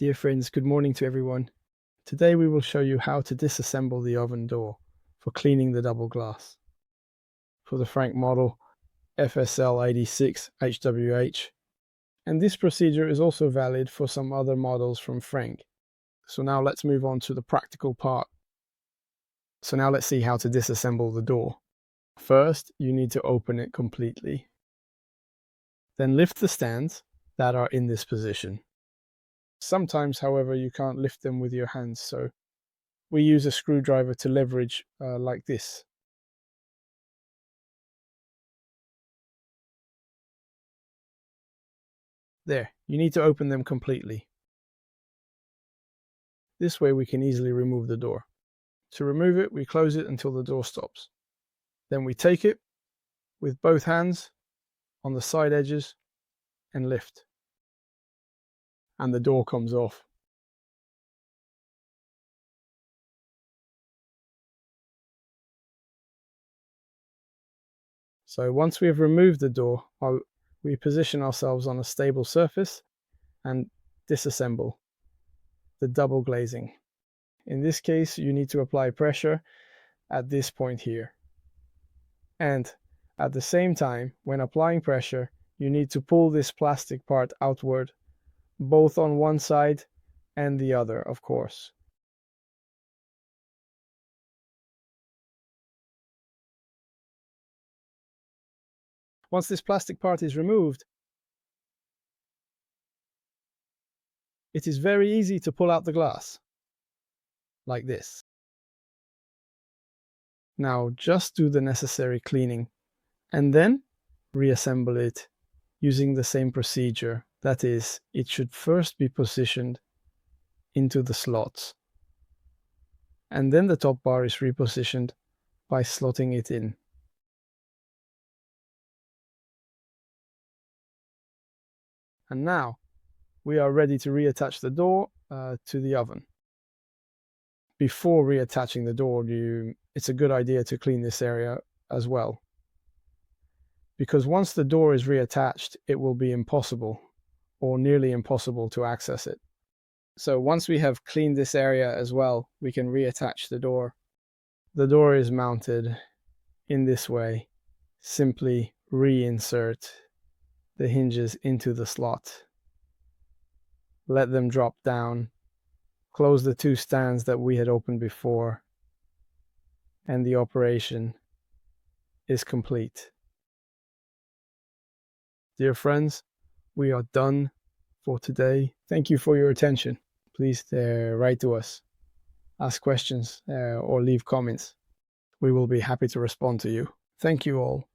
Dear friends, good morning to everyone. Today we will show you how to disassemble the oven door for cleaning the double glass. For the Franke model FSL86HWH, and this procedure is also valid for some other models from Franke. So now let's move on to the practical part. So now let's see how to disassemble the door. First, you need to open it completely. Then lift the stands that are in this position. Sometimes, however, you can't lift them with your hands, so we use a screwdriver to leverage like this. There, you need to open them completely. This way we can easily remove the door. To remove it, we close it until the door stops. Then we take it with both hands on the side edges and lift. And the door comes off. So once we have removed the door, we position ourselves on a stable surface and disassemble the double glazing. In this case, you need to apply pressure at this point here. And at the same time, when applying pressure, you need to pull this plastic part outward, both on one side and the other, of course. Once this plastic part is removed, it is very easy to pull out the glass, like this. Now just do the necessary cleaning, and then reassemble it using the same procedure. That is, it should first be positioned into the slots, and then the top bar is repositioned by slotting it in. And now we are ready to reattach the door to the oven. Before reattaching the door, it's a good idea to clean this area as well. Because once the door is reattached, it will be impossible or nearly impossible to access it. So once we have cleaned this area as well, we can reattach the door. The door is mounted in this way. Simply reinsert the hinges into the slot. Let them drop down. Close the two stands that we had opened before, and the operation is complete. Dear friends, we are done for today. Thank you for your attention. Please write to us, ask questions, or leave comments. We will be happy to respond to you. Thank you all.